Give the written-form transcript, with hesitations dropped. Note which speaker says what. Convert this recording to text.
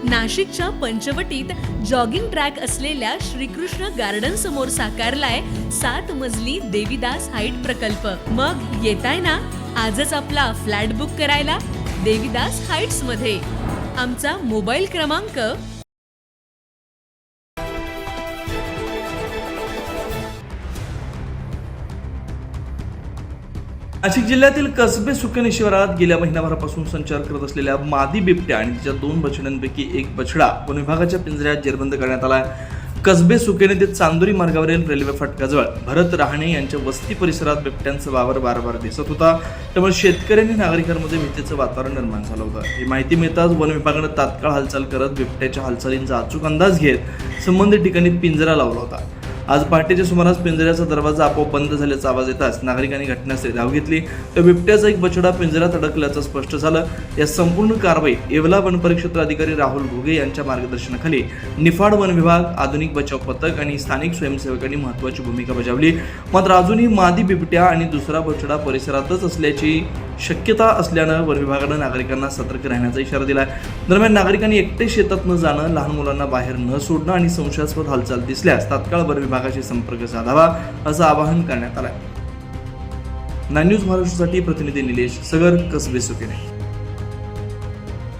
Speaker 1: नाशिकच्या पंचवटीत jogging track असलेल्या Shrikrishna garden समोर साकारलाय 7 मजली देवीदास हाईट प्रकल्प। मग येताय ना आजच आपला फ्लॅट बुक करायला देवीदास हाईट्स मध्ये। आमचा मोबाईल क्रमांक
Speaker 2: नाशिक जिल्ह्यातील कसबे सुकणी शिवारात गेल्या महिनाभरापासून संचार करत असलेल्या मादी बिबट्या आणि तिच्या 2 बछड्यांपैकी एक बछडा वन विभागाच्या पिंजऱ्यात जेरबंद करण्यात आला आहे। कसबे सुकेने ते चांदोरी मार्गावरील रेल्वे फाटकाजवळ भरत राहणे यांच्या वस्ती परिसरात बिबट्यांचा वावर वारंवार दिसत होता, त्यामुळे शेतकऱ्यांनी नागरिकांमध्ये भीतीचं वातावरण निर्माण झालं होतं। ही माहिती मिळताच वन विभागानं तात्काळ हालचाल करत बिबट्याच्या हालचालींचा अचूक अंदाज घेत संबंधित ठिकाणी पिंजरा लावला होता। आज पहाटेच्या सुमारास पिंजऱ्याचा दरवाजा आपोआप बंद झाल्याचा आवाज येताच नागरिकांनी घटनास्थळी धाव घेतली, तर बिबट्याचा एक बछडा पिंजऱ्यात अडकल्याचं स्पष्ट झालं। या संपूर्ण कारवाई येवला वन परिक्षेत्र अधिकारी राहुल घुगे यांच्या मार्गदर्शनाखाली निफाड वन विभाग, आधुनिक बचाव पथक आणि स्थानिक स्वयंसेवकांनी महत्त्वाची भूमिका बजावली। मात्र अजूनही मादी बिबट्या आणि दुसरा बछडा परिसरातच असल्याची शक्यता असल्यानं वन विभागानं नागरिकांना सतर्क राहण्याचा इशारा दिलाय। दरम्यान नागरिकांनी एकटे शेतात न जाणं, लहान मुलांना बाहेर न सोडणं आणि संशयास्पद हालचाल दिसल्यास तात्काळ वन विभागाशी संपर्क साधावा असं आवाहन करण्यात आलंय। न्यूज महाराष्ट्रासाठी प्रतिनिधी निलेश सगर, कसबे सुकेने।